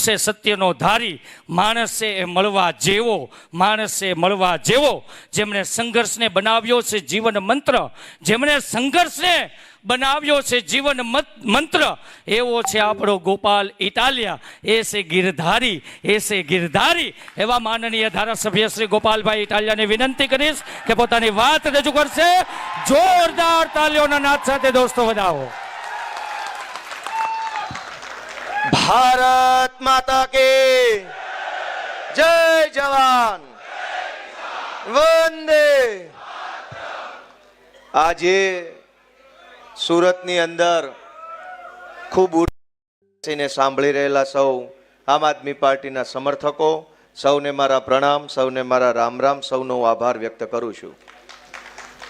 છે સત્યનો ધારી, માણસ છે એ મળવા જેવો, માણસ છે મળવા જેવો, જેમણે સંઘર્ષને બનાવ્યો છે જીવન મંત્ર, જેમણે સંઘર્ષને બનાવ્યો છે જીવન મંત્ર, એવો છે આપણો ગોપાલ ઇટાલિયા. એ છે ગિરધારી, એ છે ગિરધારી. એવા માનનીય ધારાસભ્ય શ્રી ગોપાલભાઈ ઇટાલિયાને વિનંતી કરીશ કે પોતાની વાત રજૂ કરશે. જોરદાર તાલીઓના નાદ સાથે દોસ્તો વધાવો. ભારત માતા કી જય, જવાન વંદે. આજે સુરતની અંદર ખૂબ ઉઠીને સાંભળી રહેલા સૌ આમ આદમી પાર્ટીના સમર્થકો, સૌને મારા પ્રણામ, સૌને મારા રામ રામ, સૌનો આભાર વ્યક્ત કરું છું.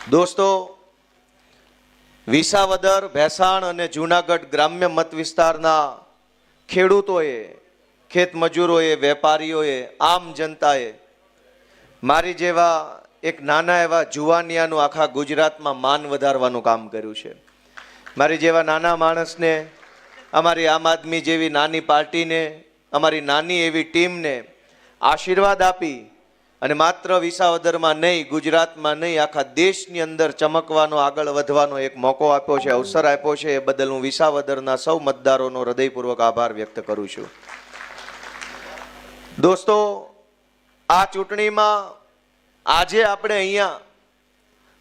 દોસ્તો, વિસાવદર, ભેસાણ અને જૂનાગઢ ગ્રામ્ય મત વિસ્તારના ખેડૂતોએ, ખેત મજૂરોએ, વેપારીઓએ, આમ જનતાએ મારી જેવા એક નાના એવા જુવાનિયાનું આખા ગુજરાતમાં માન વધારવાનું કામ કર્યું છે. મારી જેવા નાના માણસને, અમારી આમ આદમી જેવી નાની પાર્ટીને, અમારી નાની એવી ટીમને આશીર્વાદ આપી અને માત્ર વિસાવદરમાં નહીં, ગુજરાતમાં નહીં, આખા દેશની અંદર ચમકવાનો, આગળ વધવાનો એક મોકો આપ્યો છે, અવસર આપ્યો છે. એ બદલ હું વિસાવદરના સૌ મતદારોનો હૃદયપૂર્વક આભાર વ્યક્ત કરું છું. દોસ્તો, આ ચૂંટણીમાં આજે આપણે અહીંયા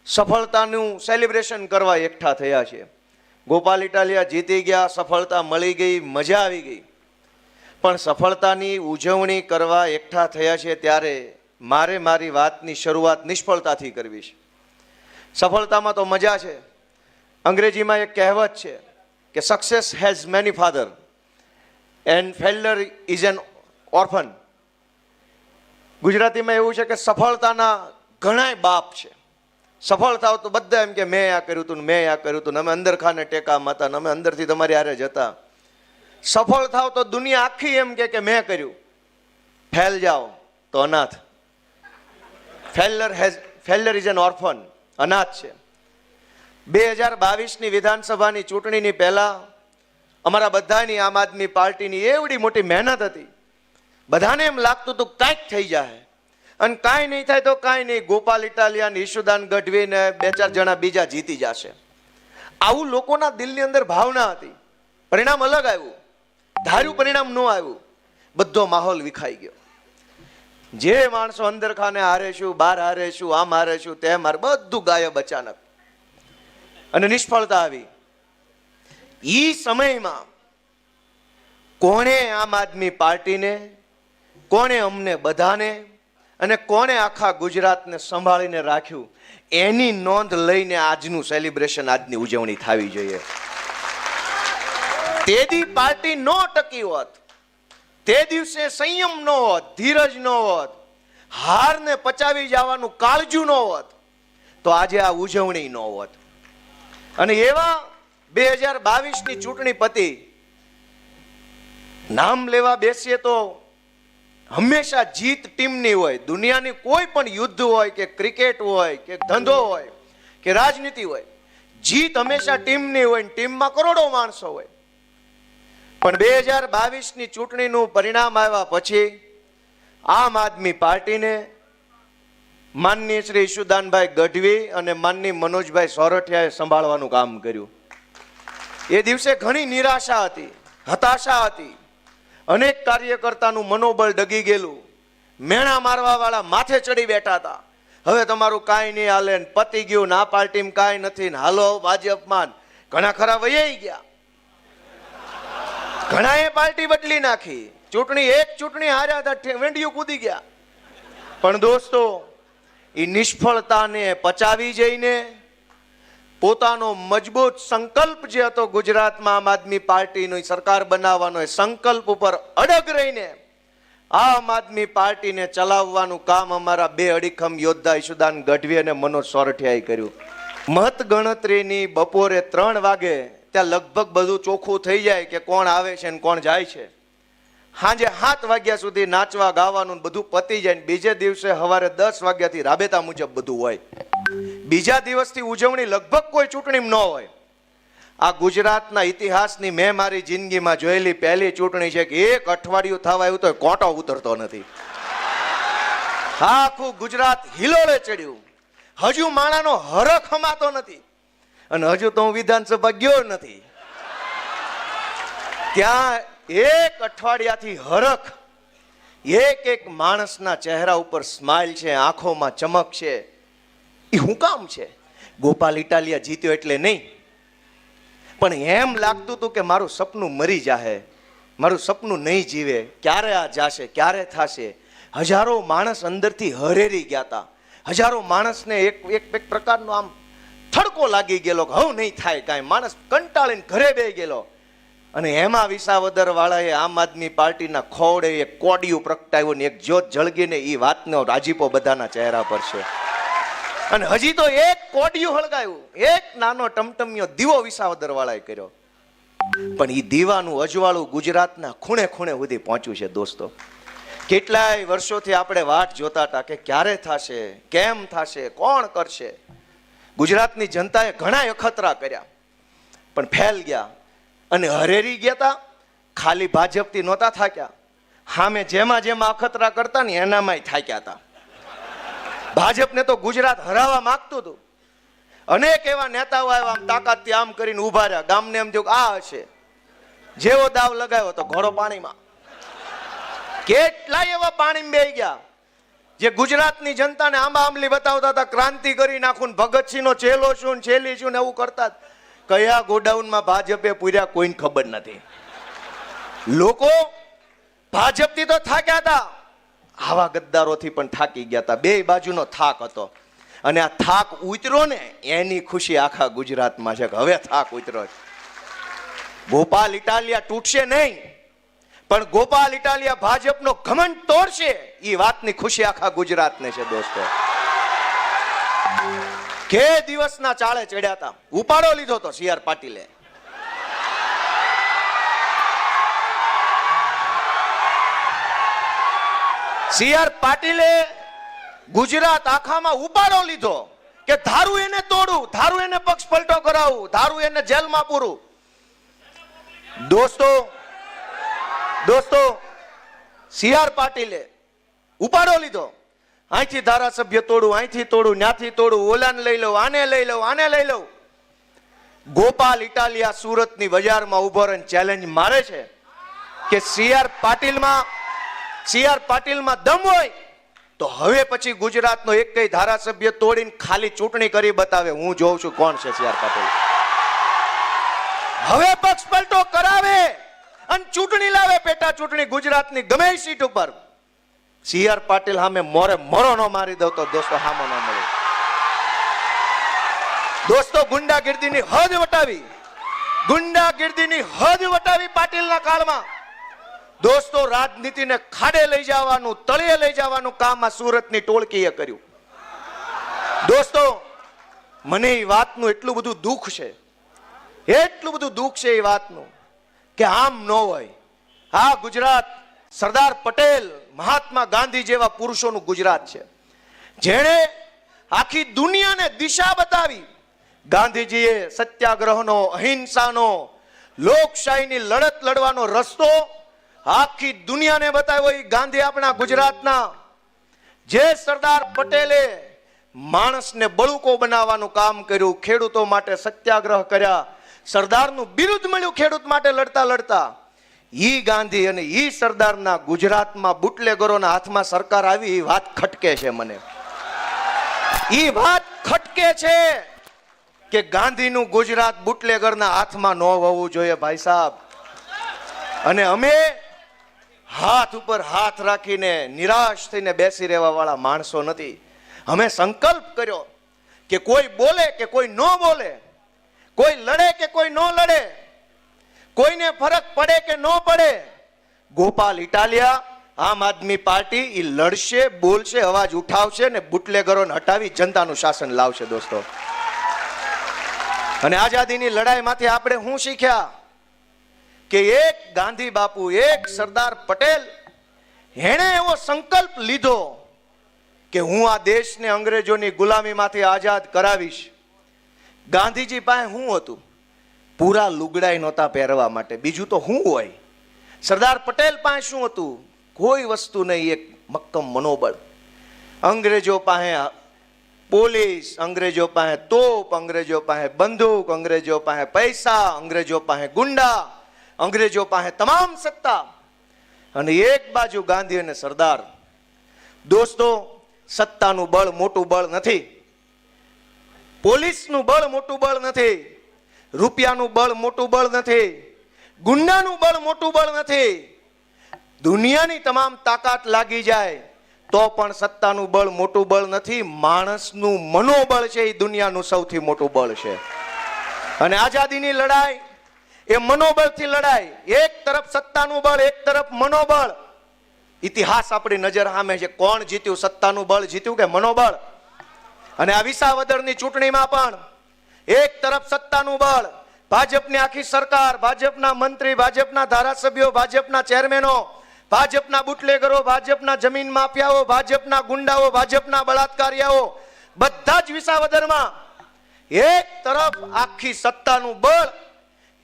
સફળતાનું સેલિબ્રેશન કરવા એકઠા થયા છે. ગોપાલ ઇટાલિયા જીતી ગયા, સફળતા મળી ગઈ, મજા આવી ગઈ. પણ સફળતાની ઉજવણી કરવા એકઠા થયા છે ત્યારે મારે મારી વાતની શરૂઆત નિષ્ફળતાથી કરવી છે. સફળતામાં તો મજા છે. અંગ્રેજીમાં એક કહેવત છે કે success has many father and failure is an orphan. ગુજરાતીમાં એવું છે કે સફળતાના ઘણાય બાપ છે. સફળ થાવ તો બધા એમ કે મેં આ કર્યું હતું, મેં આ કર્યું હતું, અમે અંદર ખાને ટેકામાં હતા, અમે અંદરથી તમારી હારે જતા. સફળ થાવ તો દુનિયા આખી એમ કે મેં કર્યું. ફેલ જાઓ તો અનાથ. ફેલ્યુર ઇઝ એન ઓર્ફન, અનાથ છે. 2022ની વિધાનસભાની ચૂંટણીની પહેલા અમારા બધાની આમ આદમી પાર્ટીની એવડી મોટી મહેનત હતી. બધાને એમ લાગતું હતું કાંઈક થઈ જાય, અને કાંઈ નહીં થાય તો કાંઈ નહીં, ગોપાલ ઇટાલિયા ને ઈશુદાન ગઢવી ને 2-4 જણા બીજા જીતી જશે. આવું લોકોના દિલની અંદર ભાવના હતી. પરિણામ અલગ આવ્યું, ધાર્યું પરિણામ ન આવ્યું. બધો માહોલ વિખાઈ ગયો. જે માણસો અંદર ખાને હારે છું, બહાર હારે છું, આમ હારે છું, તેમ હારે, બધું ગાયબ અચાનક. અને નિષ્ફળતા આવી. ઈ સમયમાં કોણે આમ આદમી પાર્ટીને, કોણે અમને બધાને અને કોણે આખા ગુજરાતને સંભાળીને રાખ્યું, એની નોંધ લઈને આજનું સેલિબ્રેશન, આજની ઉજવણી થવી જોઈએ. તેદી પાર્ટી ન ટકી હોત, તે દિવસે સંયમ ન હોત, ધીરજ ન હોત, હારને પચાવી જવાનું કાળજું ન હોત, તો આજે આ ઉજવણી ન હોત. અને એવા 2022ની ચૂંટણી પતી. નામ લેવા બેસીએ તો હંમેશા જીત ટીમની હોય. દુનિયાની કોઈ પણ યુદ્ધ હોય કે ક્રિકેટ હોય કે ધંધો હોય કે રાજનીતિ હોય, જીત હંમેશા ટીમની હોય. ટીમમાં કરોડો માણસો હોય. પણ 2022ની ચૂંટણીનું પરિણામ આવ્યા પછી આમ આદમી પાર્ટીને માનનીય શ્રી ઈશુદાનભાઈ ગઢવી અને માનનીય મનોજભાઈ સોરઠિયાએ સંભાળવાનું કામ કર્યું. એ દિવસે ઘણી નિરાશા હતી, હતાશા હતી. અનેક કાર્યકર્તાનું મનોબળ ડગી ગયેલું. મેણા મારવા વાળા માથે ચડી બેઠા હતા. હવે તમારું કાંઈ નહીં હાલે, પતી ગયું, ના પાર્ટીમાં કાંઈ નથી, હાલો ભાજપમાં. ઘણા ખરા વૈયાઈ ગયા, ઘણાએ પાર્ટી બદલી નાખી. એક ચૂંટણી હાર્યા હતા, વેંડિયું કૂદી ગયા. પણ દોસ્તો, એ નિષ્ફળતાને પચાવી જઈને પોતાનો મજબૂત સંકલ્પ જે હતો ગુજરાતમાં આમ આદમી પાર્ટીની સરકાર બનાવવાનો, એ સંકલ્પ ઉપર અડગ રહીને આમ આદમી પાર્ટીને ચલાવવાનું કામ અમારા 2 અડીખમ યોદ્ધા ઈશુદાન ગઢવી અને મનોજ સોરઠિયાએ કર્યું. મત ગણતરીની બપોરે 3 વાગે ત્યાં લગભગ બધું ચોખ્ખું થઈ જાય કે કોણ આવે છે ને કોણ જાય છે. સાંજે 7 વાગ્યા સુધી નાચવા ગાવાનું બધું પતી જાય. બીજે દિવસે સવારે 10 વાગ્યાથી રાબેતા મુજબ બધું હોય. બીજા દિવસથી ઉજવણી લગભગ કોઈ ચૂંટણી ન હોય. આ ગુજરાતના ઇતિહાસની મેં મારી જિંદગીમાં જોયેલી પહેલી ચૂંટણી છે કે એક અઠવાડિયું થવા આવ્યું તો કોટો ઉતરતો નથી. આખું ગુજરાત હિલોળે ચડ્યું. હજુ માણાનો હરખ હમાતો નથી. અને હજુ તો હું વિધાનસભા ગયો નથી. ત્યાં એક અઠવાડિયાથી હરખ, એક માણસના ચહેરા ઉપર સ્માઇલ છે, આંખોમાં ચમક છે. એ શું કામ છે? ગોપાલ ઇટાલિયા જીત્યો એટલે નહીં, પણ એમ લાગતું હતું કે મારું સપનું મરી જાહે, મારું સપનું નહીં જીવે, ક્યારે આ જાશે, ક્યારે થશે. હજારો માણસ અંદરથી હરેરી ગયા હતા. હજારો માણસને એક પ્રકારનો આમ થડકો લાગી ગયેલો કે હવે નહીં થાય કાંઈ. માણસ કંટાળીને ઘરે બેસી ગયેલો. અને એમાં વિસાવદર વાળાએ આમ આદમી પાર્ટીના ખોડે એક કોડિયું પ્રગટાવ્યું ને એક જ્યોત જળગીને એ વાતનો રાજીપો બધાના ચહેરા પર છે. અને હજી તો એક કોડિયું હળગાયું, એક નાનો ટમટમિયો દીવો વિસાવદર વાળાએ કર્યો. પણ એ દીવાનું અજવાળું ગુજરાતના ખૂણે ખૂણે સુધી પહોંચ્યું છે દોસ્તો. કેટલાય વર્ષોથી આપણે વાટ જોતા હતા કે ક્યારે થશે, કેમ થશે, કોણ કરશે. ગુજરાતની જનતાએ ઘણા અખતરા કર્યા પણ ફેલ ગયા અને હરેરી ગયા હતા. ખાલી ભાજપથી નહોતા થાક્યા, સામે જેમાં અખતરા કરતા ને એનામાંય થાક્યા હતા. ભાજપને તો ગુજરાત હરાવવા માંગતું હતું. અનેક એવા નેતાઓ આવ્યા, આમ તાકાતથી આમ કરીને ઉભા રહ્યા. ગામને એમ થયું આ હશે. જેવો દાવ લગાવ્યો તો ઘોડો પાણીમાં. કેટલાય એવા પાણીમાં બેહી ગયા જે ગુજરાતની જનતાને આંબા આંબલી બતાવતા હતા, ક્રાંતિ કરી નાખું, ભગતસિંહનો ચેલો શું, છેલી શું ને એવું કરતા. કયા ગોડાઉનમાં ભાજપે પૂર્યા કોઈને ખબર નથી. લોકો ભાજપથી તો થાક્યા હતા, આવા ગદ્દારોથી પણ થાકી ગયા હતા. બે બાજુનો થાક હતો. અને આ થાક ઉતર્યો ને એની ખુશી આખા ગુજરાતમાં છે કે હવે થાક ઉતર્યો છે. ગોપાલ ઇટાલિયા તૂટશે નહીં, પણ ગોપાલ ઇટાલિયા ભાજપનો ઘમંડ તોડશે, એ વાતની ખુશી આખા ગુજરાતને છે દોસ્તો. કે દિવસના ચાળે ચડ્યા હતા, ઉપાડો લીધો તો સી આર પાટીલે. સી આર પાટીલે ગુજરાત આખામાં ઉપાડો લીધો કે ધારું એને તોડું, ધારું એને પક્ષ પલટો કરાવું, ધારું એને જેલમાં પૂરું. દોસ્તો સી આર પાટીલે ઉપાડો લીધો. અહીંથી ધારાસભ્ય તોડું, અહીંથી તોડું, ન્યાથી તોડું, ઓલાને લઈ લઉં, આને લઈ લઉં, આને લઈ લઉં. ગોપાલ ઇટાલિયા સુરતની બજારમાં ઉભો રહીને ચેલેન્જ મારે છે કે સી આર પાટીલમાં દમ હોય તો હવે પછી ગુજરાતનો એક કઈ ધારાસભ્ય તોડીને ખાલી ચૂંટણી કરી બતાવે. હું જોઉં છું કોણ છે સી આર પાટીલ. હવે પક્ષ પલટો કરાવે અને ચૂંટણી લાવે, પેટા ચૂંટણી ગુજરાતની ગમે સીટ ઉપર. સી આર પાટીલ સામે મોરે મોરો નો મારી દો તો દોસ્તો હામો ન મળે. દોસ્તો ગુંડાગીર્દીની હદ વટાવી પાટીલના કાળમાં. દોસ્તો રાજનીતિને ખાડે લઈ જવાનું, તળિયે લઈ જવાનું કામ આ સુરતની ટોળકીએ કર્યું. દોસ્તો મને એ વાતનું એટલું બધું દુઃખ છે એ વાતનું કે આમ ન હોય. આ ગુજરાત સરદાર પટેલ, મહાત્મા ગાંધી જેવા પુરુષોનું ગુજરાત છે, જેણે આખી દુનિયાને દિશા બતાવી. ગાંધીજીએ સત્યાગ્રહનો, અહિંસાનો, લોકશાહીની લડત લડવાનો રસ્તો આખી દુનિયાને બતાવ્યો. એ ગાંધી આપણા ગુજરાતના. જે સરદાર પટેલે માણસને બળુકો બનાવવાનું કામ કર્યું, ખેડૂતો માટે સત્યાગ્રહ કર્યા, સરદારનું બિરુદ મળ્યું ખેડૂત માટે લડતા લડતા. ઈ ગાંધી અને ઈ સરદારના ગુજરાતમાં બુટલેગરોના હાથમાં સરકાર આવી, એ વાત ખટકે છે મને. ઈ વાત ખટકે છે કે ગાંધીનું ગુજરાત બુટલેગરના હાથમાં ન હોવું જોઈએ ભાઈ સાહેબ. અને અમે હાથ ઉપર હાથ રાખીને નિરાશ થઈને બેસી રહેવા વાળા માણસો નથી. અમે સંકલ્પ કર્યો કે કોઈ બોલે કે કોઈ ન બોલે, કોઈ લડે કે કોઈ ન લડે, કોઈને ફરક પડે કે ન પડે, ગોપાલ ઇટાલિયા, આમ આદમી પાર્ટી એ લડશે, બોલશે, અવાજ ઉઠાવશે ને બુટલેગરોને હટાવી જનતાનું શાસન લાવશે દોસ્તો. અને આઝાદીની લડાઈમાંથી આપણે શું શીખ્યા કે એક ગાંધી બાપુ, એક સરદાર પટેલ, એણે એવો સંકલ્પ લીધો કે હું આ દેશને અંગ્રેજોની ગુલામીમાંથી આઝાદ કરાવીશ. ગાંધીજી પાસે શું હતું? પૂરા લુગડાય નહોતા પહેરવા માટે, બીજું તો શું હોય? સરદાર પટેલ પાસે શું હતું? કોઈ વસ્તુ નહીં, એક મક્કમ મનોબળ. અંગ્રેજો પાસે પોલીસ, અંગ્રેજો પાસે તોપ, અંગ્રેજો પાસે બંદૂક, અંગ્રેજો પાસે પૈસા, અંગ્રેજો પાસે ગુંડા, અંગ્રેજો પાસે તમામ સત્તા, અને એક બાજુ ગાંધી અને સરદાર. દોસ્તો, સત્તાનું બળ મોટું બળ નથી, પોલીસનું બળ મોટું બળ નથી, રૂપિયાનું બળ મોટું બળ નથી, ગુંડાનું બળ મોટું બળ નથી. દુનિયાની તમામ તાકાત લાગી જાય તો પણ સત્તાનું બળ મોટું બળ નથી. માણસનું મનોબળ છે એ દુનિયાનું સૌથી મોટું બળ છે. અને આઝાદીની લડાઈ એ મનોબળથી લડાઈ. એક તરફ સત્તાનું બળ, એક તરફ મનોબળ. ઇતિહાસ આપણી નજર સામે છે. કોણ જીત્યું? સત્તાનું બળ જીત્યું કે મનોબળ? અને આ વિસાવદરની ચૂંટણીમાં પણ એક તરફ સત્તાનું બળ, ભાજપની આખી સરકાર, ભાજપના મંત્રી, ભાજપના ધારાસભ્યો, ભાજપના ચેરમેનો, ભાજપના બુટલેગરો, ભાજપના જમીન માફિયાઓ, ભાજપના ગુંડાઓ, ભાજપના બળાત્કારીઓ, બધા જ વિસાવદરમાં. એક તરફ આખી સત્તાનું બળ,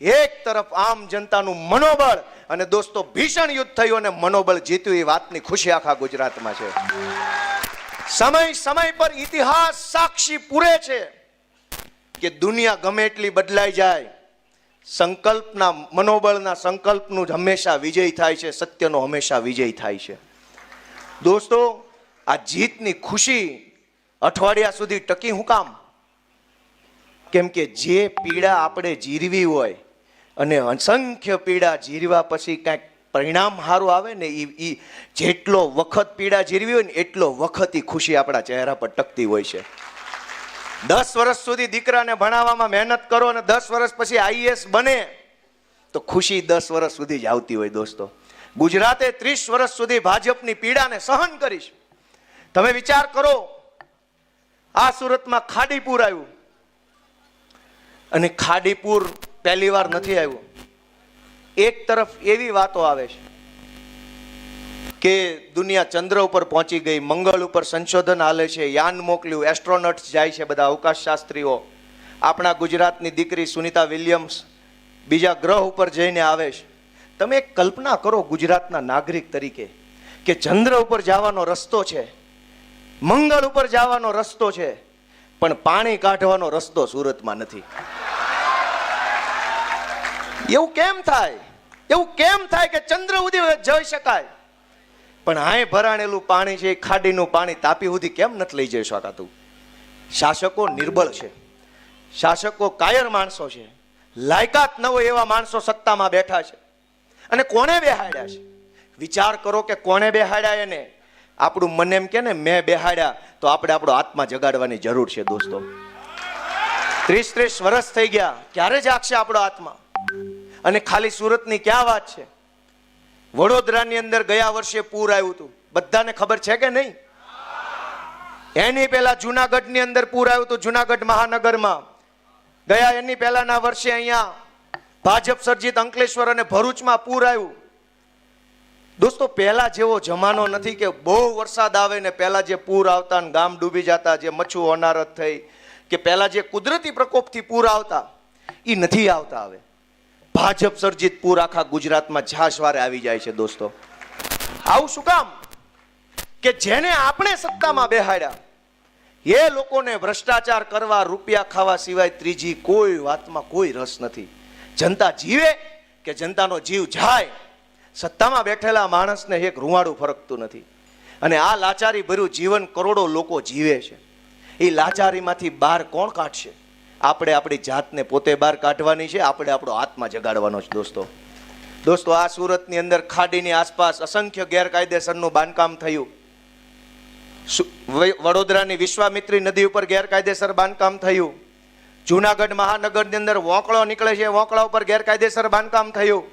એક તરફ આમ જનતાનું મનોબળ. અને દોસ્તો, ભીષણ યુદ્ધ થયું અને મનોબળ જીત્યું. એ વાતની ખુશી આખા ગુજરાતમાં છે. સમય સમય પર ઇતિહાસ સાક્ષી પૂરે છે કે દુનિયા ગમે એટલી બદલાઈ જાય, સંકલ્પના, મનોબળના સંકલ્પનું જ હંમેશા વિજય થાય છે, સત્યનો હંમેશા વિજય થાય છે. દોસ્તો, આ જીતની ખુશી અઠવાડિયા સુધી ટકી હું કામ? કેમ કે જે પીડા આપણે જીરવી હોય અને અસંખ્ય પીડા જીરવા પછી કાંઈક પરિણામ સારું આવે ને, એ જેટલો વખત પીડા જીરવી હોય ને એટલો વખત એ ખુશી આપણા ચહેરા પર ટકતી હોય છે. 10 વર્ષ સુધી દીકરાને ભણાવવામાં મહેનત કરો અને 10 વર્ષ પછી આઈએએસ બને તો ખુશી 10 વર્ષ સુધી જ આવતી હોય. દોસ્તો, ગુજરાતે 30 વર્ષ સુધી ભાજપની પીડાને સહન કરીશ. તમે વિચાર કરો, આ સુરતમાં ખાડીપુર આવ્યું, અને ખાડીપુર પહેલી વાર નથી આવ્યું. એક તરફ એવી વાતો આવે છે કે દુનિયા ચંદ્ર ઉપર પહોંચી ગઈ, મંગળ ઉપર સંશોધન હાલે છે, યાન મોકલ્યું, એસ્ટ્રોનોટ્સ જાય છે, બધા અવકાશ શાસ્ત્રીઓ. આપણા ગુજરાતની દીકરી સુનિતા વિલિયમ્સ બીજા ગ્રહ ઉપર જઈને આવે છે. તમે એક કલ્પના કરો ગુજરાતના નાગરિક તરીકે કે ચંદ્ર ઉપર જવાનો રસ્તો છે, મંગળ ઉપર જવાનો રસ્તો છે, પણ પાણી કાઢવાનો રસ્તો સુરતમાં નથી. એવું કેમ થાય? એવું કેમ થાય કે ચંદ્ર સુધી જઈ શકાય પણ હાય ભરાણેલું પાણી છે, ખાડીનું પાણી તાપી સુધી કેમ નથી લઈ જઈ શકાતું? શાસકો નિર્બળ છે, શાસકો કાયર માણસો છે, લાયકાત ન હોય એવા માણસો સત્તામાં બેઠા છે. અને કોણે બેહાડ્યા છે? વિચાર કરો કે કોણે બેહાડ્યા એને. આપણું મન એમ કે ને મેં બેહાડ્યા, તો આપણે આપણો આત્મા જગાડવાની જરૂર છે. દોસ્તો, 30 વર્ષ થઈ ગયા, ક્યારે જાગશે આપણો આત્મા? અને ખાલી સુરતની ક્યાં વાત છે? વડોદરાની અંદર ગયા વર્ષે પૂર આવ્યું હતું, બધાને ખબર છે કે નહીં? એની પહેલા જુનાગઢની અંદર પૂર આવ્યું હતું, જુનાગઢ મહાનગરમાં. ગયા એની પહેલાના વર્ષે અહીંયા ભાજપ સર્જિત અંકલેશ્વર અને ભરૂચમાં પૂર આવ્યું. દોસ્તો, પહેલા જેવો જમાનો નથી કે બહુ વરસાદ આવે ને પહેલા જે પૂર આવતા ને ગામ ડૂબી જતા, જે મચ્છુ હોનારત થઈ, કે પહેલા જે કુદરતી પ્રકોપથી પૂર આવતા, એ નથી આવતા હવે. ભાજપ સર્જિત પૂર આખા ગુજરાતમાં ઝાસવારે આવી જાય છે. દોસ્તો, આવું શું કામ? કે જેને આપણે સત્તામાં બેહાડ્યા એ લોકોને ભ્રષ્ટાચાર કરવા, રૂપિયા ખાવા સિવાય ત્રીજી કોઈ વાતમાં કોઈ રસ નથી. જનતા જીવે કે જનતાનો જીવ જાય, સત્તામાં બેઠેલા માણસને એક રૂવાડું ફરકતું નથી. અને આ લાચારી ભર્યું જીવન કરોડો લોકો જીવે છે. એ લાચારીમાંથી બહાર કોણ કાઢશે? આપણે આપણી જાતને પોતે બહાર કાઢવાની છે, આપણે આપણો આત્મા જગાડવાનો છે. દોસ્તો, આ સુરતની અંદર ખાડીની આસપાસ અસંખ્ય ગેરકાયદેસરનું બાંધકામ થયું. વડોદરાની વિશ્વામિત્રી નદી ઉપર ગેરકાયદેસર બાંધકામ થયું. જુનાગઢ મહાનગરની અંદર વોંકળો નીકળે છે, વોંકળા ઉપર ગેરકાયદેસર બાંધકામ થયું.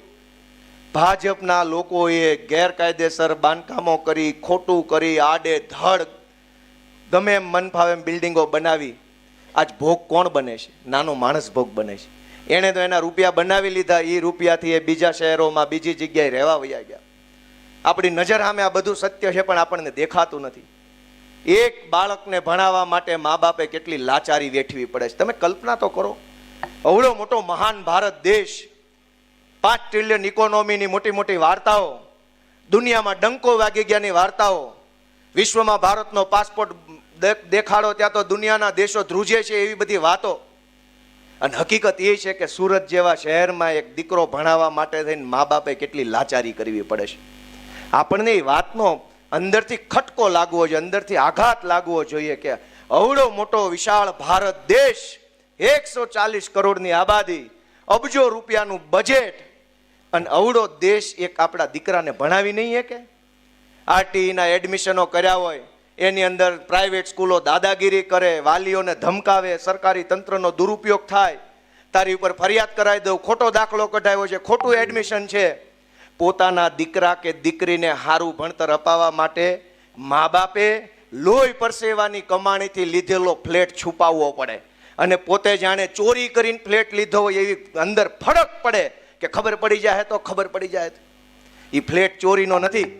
ભાજપના લોકોએ ગેરકાયદેસર બાંધકામો કરી, ખોટું કરી, આડે ધડ ગમે એમ મન ફાવે એમ બિલ્ડિંગો બનાવી. આજ ભોગ કોણ બને છે? નાનો માણસ ભોગ બને છે. એણે તો એના રૂપિયા બનાવી લીધા, એ રૂપિયાથી એ બીજા શહેરોમાં, બીજી જગ્યાએ રહેવા વયા ગયા. આપણી નજર સામે આ બધું સત્ય છે, પણ આપણને દેખાતું નથી. એક બાળકને ભણાવવા માટે મા બાપે કેટલી લાચારી વેઠવી પડે છે. તમે કલ્પના તો કરો અવળો મોટો મહાન ભારત દેશ, 5 ટ્રિલિયન ઇકોનોમીની મોટી મોટી વાર્તાઓ, દુનિયામાં ડંકો વાગી ગયાની વાર્તાઓ, વિશ્વમાં ભારતનો પાસપોર્ટ દેખાડો ત્યાં તો દુનિયાના દેશો ધ્રુજે છે એવી બધી વાતો. અને હકીકત એ છે કે સુરત જેવા શહેરમાં એક દીકરો ભણાવવા માટે થઈને મા બાપે કેટલી લાચારી કરવી પડે છે. આપણને એ વાતનો અંદરથી ખટકો લાગવો જોઈએ, અંદરથી આઘાત લાગવો જોઈએ કે અવળો મોટો વિશાળ ભારત દેશ, 140 કરોડની આબાદી, અબજો રૂપિયાનું બજેટ, અને અવળો દેશ એક આપણા દીકરાને ભણાવી નહીં શકે. આરટીઈના એડમિશનો કર્યા હોય, એની અંદર પ્રાઇવેટ સ્કૂલો દાદાગીરી કરે, વાલીઓને ધમકાવે, સરકારી તંત્રનો દુરુપયોગ થાય, તારી ઉપર ફરિયાદ કરાવી દઉં, ખોટો દાખલો કઢાવ્યો છે, ખોટું એડમિશન છે. પોતાના દીકરા કે દીકરીને સારું ભણતર અપાવવા માટે મા બાપે લોહી પરસેવાની કમાણીથી લીધેલો ફ્લેટ છુપાવવો પડે, અને પોતે જાણે ચોરી કરીને ફ્લેટ લીધો હોય એવી અંદર ફરક પડે કે ખબર પડી જાય તો ખબર પડી જાય. એ ફ્લેટ ચોરીનો નથી,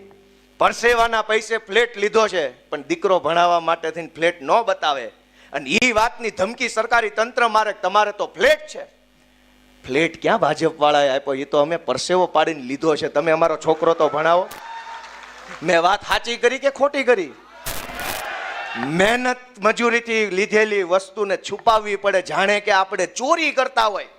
પરસેવાના પૈસે ફ્લેટ લીધો છે, પણ દીકરો ભણાવવા માટે થઈને ફ્લેટ ન બતાવે. અને એ વાતની ધમકી સરકારી તંત્ર મારે, તમારે તો ફ્લેટ છે. ફ્લેટ ક્યાં ભાજપ વાળાએ આપ્યો? એ તો અમે પરસેવો પાડીને લીધો છે. તમે અમારો છોકરો તો ભણાવો. મેં વાત સાચી કરી કે ખોટી કરી? મહેનત મજૂરીથી લીધેલી વસ્તુને છુપાવવી પડે, જાણે કે આપણે ચોરી કરતા હોય.